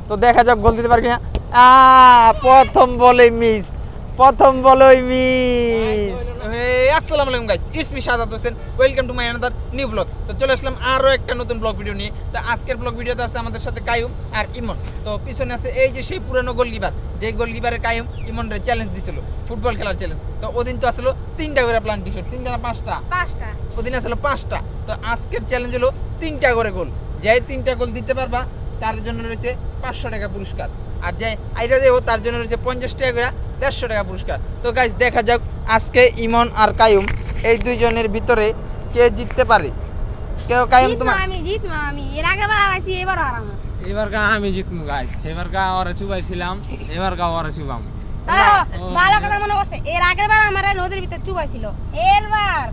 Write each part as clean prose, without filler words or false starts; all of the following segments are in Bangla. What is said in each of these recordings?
তো দেখা যাক গোল দিতে পারে কিনা। প্রথম বলেই মিস। আসসালামু আলাইকুম guys, it's me Shahadat Hossain, welcome to my another new blog. তো চলে আসলাম আরও একটা নতুন ব্লগ ভিডিও নিয়ে। তো আজকের ব্লগ ভিডিওতে আছে আমাদের সাথে কায়ুম আর ইমন। তো পিছনে আছে এই যে সেই পুরানো গোলকিপার, যে গোলকিপারে কায়ুম ইমনরে চ্যালেঞ্জ দিছিল, ফুটবল খেলার চ্যালেঞ্জ। তো ওদিন তো আসলো 3টা করে প্ল্যান্টি শট, 3টা না 5টা? ওদিন আসলো 5টা। তো আজকের চ্যালেঞ্জ হলো 3টা করে গোল। যে 3টা গোল দিতে পারবা তার জন্য রয়েছে 500 টাকা পুরস্কার, আর যে আইরা দেবো তার জন্য রয়েছে 50 টাকা করে 150 টাকা পুরস্কার। তো গাইস দেখা যাক আজকে ইমন আর কায়ুম এই দুইজনের ভিতরে কে জিততে পারে। কেউ কায়ুম তোমার? আমি জিতবো। আমি এর আগেবার হারাইছি, এবার হারাবো। এবারকা আমি জিতমু গাইস। এবারকা ওরা চুবাইছিলাম, এবারকা ওরা চুবাম। ভালো কথা মনে করছে, এর আগেরবার আমার নদীর ভিতর চুবাইছিল, এরবার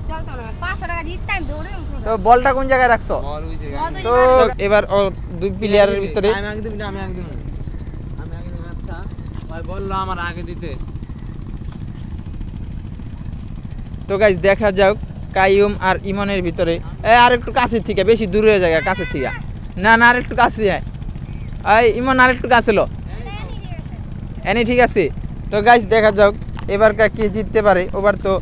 চলতো না। 500 টাকা জিততাম দৌড়ে। তো বলটা কোন জায়গায় রাখছো? বল ওই জায়গায়। তো এবার ও দুই প্লেয়ারের ভিতরে আমি আগে দিবি, আমি আগে দিবি। আচ্ছা ভাই বললো আমার আগে দিতে। তো গাইস দেখা যাক কায়ুম আর ইমনের ভিতরে। আর একটু কাছে থেকে, বেশি দূরে হয়ে যায় কাছে থেকে। না আর একটু কাছে যায়। ইমন আর একটু কাছে লো, এনি ঠিক আছে। তো গাইস দেখা যাক এবার কে জিততে পারে। ওবার তো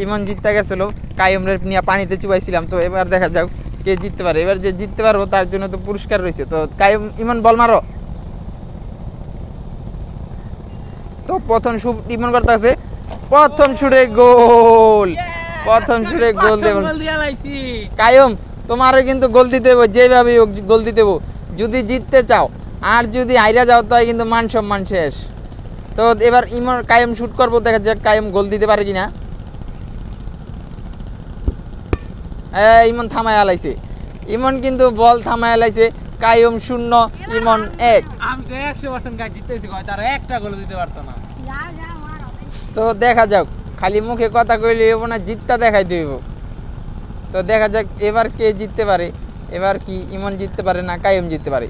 ইমন জিততে গেছিল, কায়ুমরে নিয়ে পানিতে চুবাইছিলাম। তো এবার দেখা যাক কে জিততে পারে। এবার যে জিততে পারবো তার জন্য তো পুরস্কার রয়েছে। তো কায়ুম ইমন বল মারো। তো প্রথম শুট ইমন করতে আছে, প্রথম শুটে গোল। প্রথম শুটে গোল দেব। গোল দিয়া লাইছি। কায়ুম তোমারও কিন্তু গোল দিতে হবে, যেভাবে গোল দিতে হবে যদি জিততে চাও। আর যদি হাইরা যাও তাই কিন্তু মান সম্মান শেষ। তো এবার ইমন কায়ুম শুট করবো, দেখা যাক কায়ুম গোল দিতে পারে কিনা। ইমন থামায় আলাইছে, ইমন কিন্তু বল থামায় আলাইছে। কায়ুম 0, ইমন 1। আমি তো 100% গাইস জিততেছি, কয় তার একটা গোল দিতে পারতো না। যা মারো। তো দেখা যাক, খালি মুখে কথা কইলে হইব না, জিতটা দেখাই দিব। তো দেখা যাক এবার কে জিততে পারে। এবার কি ইমন জিততে পারে না কায়ুম জিততে পারে?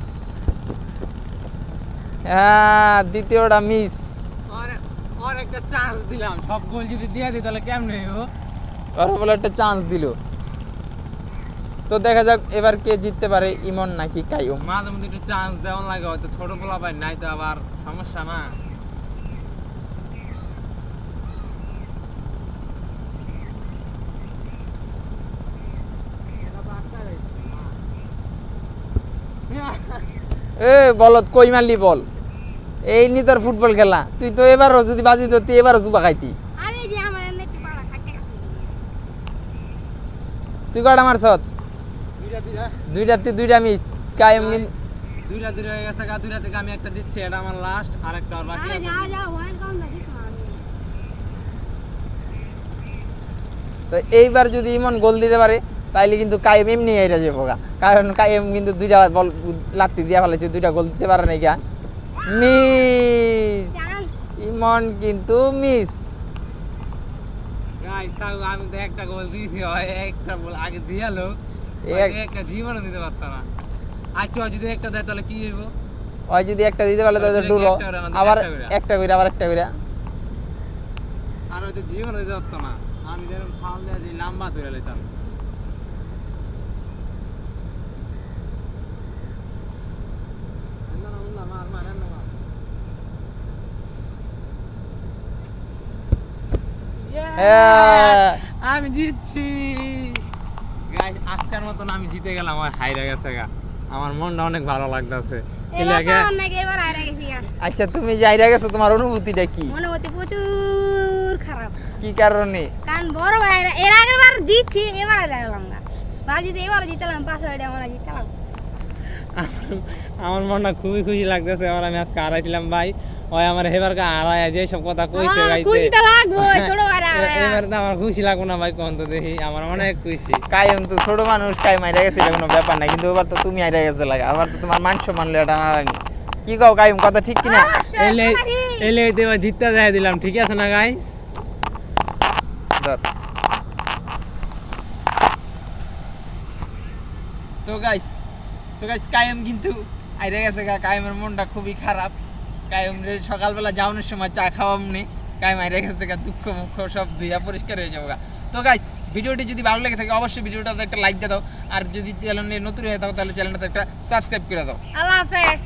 দ্বিতীয়টা মিস। ওর একটা চান্স দিলাম, সব গোল যদি দিয়ে দিই তাহলে কেমনে হইব? ওরা বলে একটা চান্স দিল। তো দেখা যাক এবার কে জিততে পারে, ইমন নাকি কায়ুম। মাঝে মধ্যে একটু চান্স দেওয়া লাগে, হয়তো ছোট পোলা পাই নাই তো আবার সমস্যা না। বলত কই মারলি বল? এই নি তোর ফুটবল খেলা। তুই তো এবারও যদি বাজি ধরতি এবারও জুবা খাইতি। আরে যে আমার এনে একটু পাড়া কাটে। তুই কটা মারছত? দুইটা মিস। কায়ুম দুইটা হয়ে গেছে, দুইটা থেকে আমি একটা দিচ্ছি, এটা আমার লাস্ট, আর একটা আর বাকি আরে আছে। যাও ওয়ান কাম না জিতবো আমি। তো এইবার যদি ইমন গোল দিতে পারে তাইলে কিন্তু কায়ুম এমনি এরা যাবো গা। কারণ কায়ুম কিন্তু দুইটা বল লাত্তি দিয়া ফেলেছে, দুইটা গোল দিতে পারে নাই গা। মিস, চান্স ইমন কিন্তু মিস। গাইস তাও আমি তো একটা গোল দিয়েছি, হয় একটা বল আগে দিয়ালো, একটা জীবনও দিতে পারতাম না। আচ্ছা ও যদি একটা দেয় তাহলে কি হইব? ওই যদি একটা দিতে পারলে তাহলে ডুলো, আবার একটা করে আবার একটা করে। আর হয়তো জীবনও দিতে পারতো না। আমি যেরকম ফাউল দেওয়া যে লম্বা ধরে লইতাম। আমি জিতছি গাইস, আজকের মতন আমি জিতে গেলাম, আমার হাইরা গেছে গা। আমার মনটা অনেক ভালো লাগতেছে। এবার অনেক এবার হারা গেছি গা। আচ্ছা তুমি যাইরা গেছো, তোমার অনুভূতিটা কি? অনুভূতি প্রচুর খারাপ। কি কারণে? কারণ বড় ভাই এর আগেরবার জিতছি, এবার হারালাম গা। ভাই যদি এবার জিতলাম 500 টাকা আমরা জিতলাম। আমার মনটা খুবই খুশি লাগতেছে। আমার আমি আজকে হারাইছিলাম ভাই, ওই আমার হেবারকে হারায় যে সব কথা কইছে গাইতে, খুশি তো লাগবো ছোট ভাই হারায়। এবার তো আমার খুশি লাগবে না ভাই, কোন তো দেখি আমার অনেক খুশি। কায়ুম তো ছোট মানুষ, কায়ুম আইরা গেছে, এটা কোনো ব্যাপার না। কিন্তু এবার তো তুমি আইরা গেছে লাগে, আবার তো তোমার মান সম্মান এটা হারানি। কি কও কায়ুম, কথা ঠিক কিনা? এলে এবার জিততে যাই দিলাম, ঠিক আছে না গাইস? ধর। তো গাইস কায়ুম কিন্তু আইরা গেছে গা। কায়ুমের মনটা খুবই খারাপ। কায়ুম সকালবেলা যাওয়ানোর সময় চা খাওয়ামনি, কায়ুম আইরা গেছে গা, দুঃখ মুখ সব ধুইয়া পরিষ্কার হয়ে যাবো গা। তো গাইস ভিডিওটি যদি ভালো লেগে থাকে অবশ্যই ভিডিওটাতে একটা লাইক দিয়ে দাও, আর যদি চ্যানেলে নতুন হয়ে থাকো তাহলে চ্যানেলটাতে একটা সাবস্ক্রাইব করে দাও। আল্লাহ হাফেজ।